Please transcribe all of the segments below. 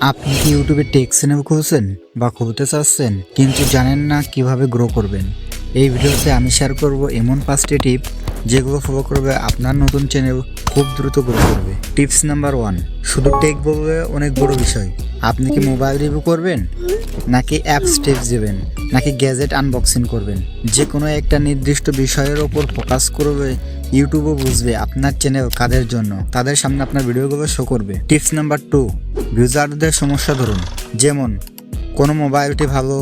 আপনি কি ইউটিউবে টেক চ্যানেল খুলছেন বা খুলতে চাচ্ছেন কিন্তু জানেন না কিভাবে গ্রো করবেন? এই ভিডিওতে আমি শেয়ার করব এমন 5টি টিপ যেগুলো ফলো করবে আপনার নতুন চ্যানেল খুব দ্রুত গ্রো করবে। টিপস নাম্বার 1, শুধু টেক বলবে অনেক বড় বিষয়। আপনি কি মোবাইল রিভিউ করবেন, নাকি অ্যাপস টিপস দেবেন, নাকি গ্যাজেট আনবক্সিং করবেন? যে কোনো একটা নির্দিষ্ট বিষয়ের ওপর ফোকাস করবে। ইউটিউবও বুঝবে আপনার চ্যানেল কাদের জন্য, তাদের সামনে আপনার ভিডিওগুলো শো করবে। টিপস নাম্বার 2, ইউজারদের সমস্যা ধরুন। যেমন কোনো মোবাইলটি ভালো,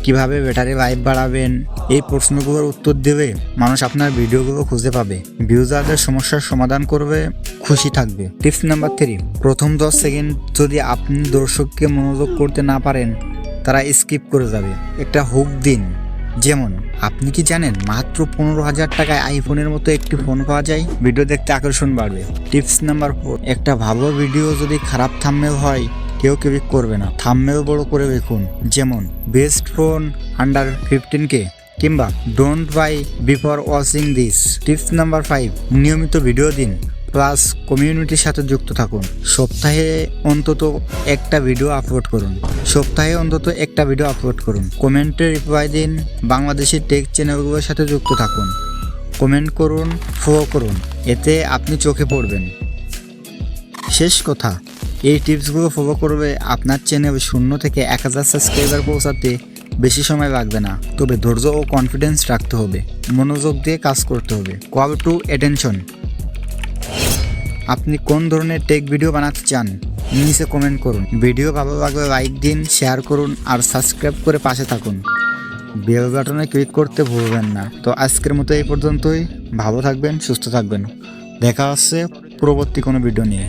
কিভাবে ব্যাটারি লাইফ বাড়াবেন, এই প্রশ্নগুলোর উত্তর দেবে মানুষ আপনার ভিডিওগুলো খুঁজে পাবে। ইউজারদের সমস্যার সমাধান করবে, খুশি থাকবে। টিপস নাম্বার 3, প্রথম 10 সেকেন্ড যদি আপনি দর্শককে মনোযোগ করতে না পারেন, তারা স্কিপ করে যাবে। একটা হুক দিন, যেমন আপনি কি জানেন মাত্র 15,000 টাকায় আইফোনের মতো একটি ফোন পাওয়া যায়। ভিডিও দেখতে আকর্ষণ বাড়বে। টিপস নাম্বার 4, একটা ভালো ভিডিও যদি খারাপ থাম্বনেল হয় কেউ ক্লিক করবে না। থাম্বনেল বড় করে লিখুন, যেমন বেস্ট ফোন আন্ডার 15K কিংবা don't by before watching this. Tips number 5, নিয়মিত ভিডিও দিন প্লাস কমিউনিটির সাথে যুক্ত থাকুন। সপ্তাহে অন্তত একটা ভিডিও আপলোড করুন। কমেন্টে রিপ্লাই দিন। বাংলাদেশের টেক চ্যানেলগুলোর সাথে যুক্ত থাকুন। কমেন্ট করুন, ফলো করুন, এতে আপনি চোখে পড়বেন। শেষ কথা, এই টিপসগুলো ফলো করবে আপনার চ্যানেল 0 থেকে 1000 সাবস্ক্রাইবার পৌঁছাতে বেশি সময় লাগবে না। তবে ধৈর্য ও কনফিডেন্স রাখতে হবে, মনোযোগ দিয়ে কাজ করতে হবে। কল টু অ্যাটেনশন, আপনি কোন ধরনের টেক ভিডিও বানাতে চান নিচে কমেন্ট করুন। ভিডিও ভালো লাগলে লাইক দিন, শেয়ার করুন আর সাবস্ক্রাইব করে পাশে থাকুন। বেল বাটনে ক্লিক করতে ভুলবেন না। তো আজকের মতো এই পর্যন্তই। ভালো থাকবেন, সুস্থ থাকবেন। দেখা হচ্ছে পরবর্তী কোনো ভিডিও নিয়ে।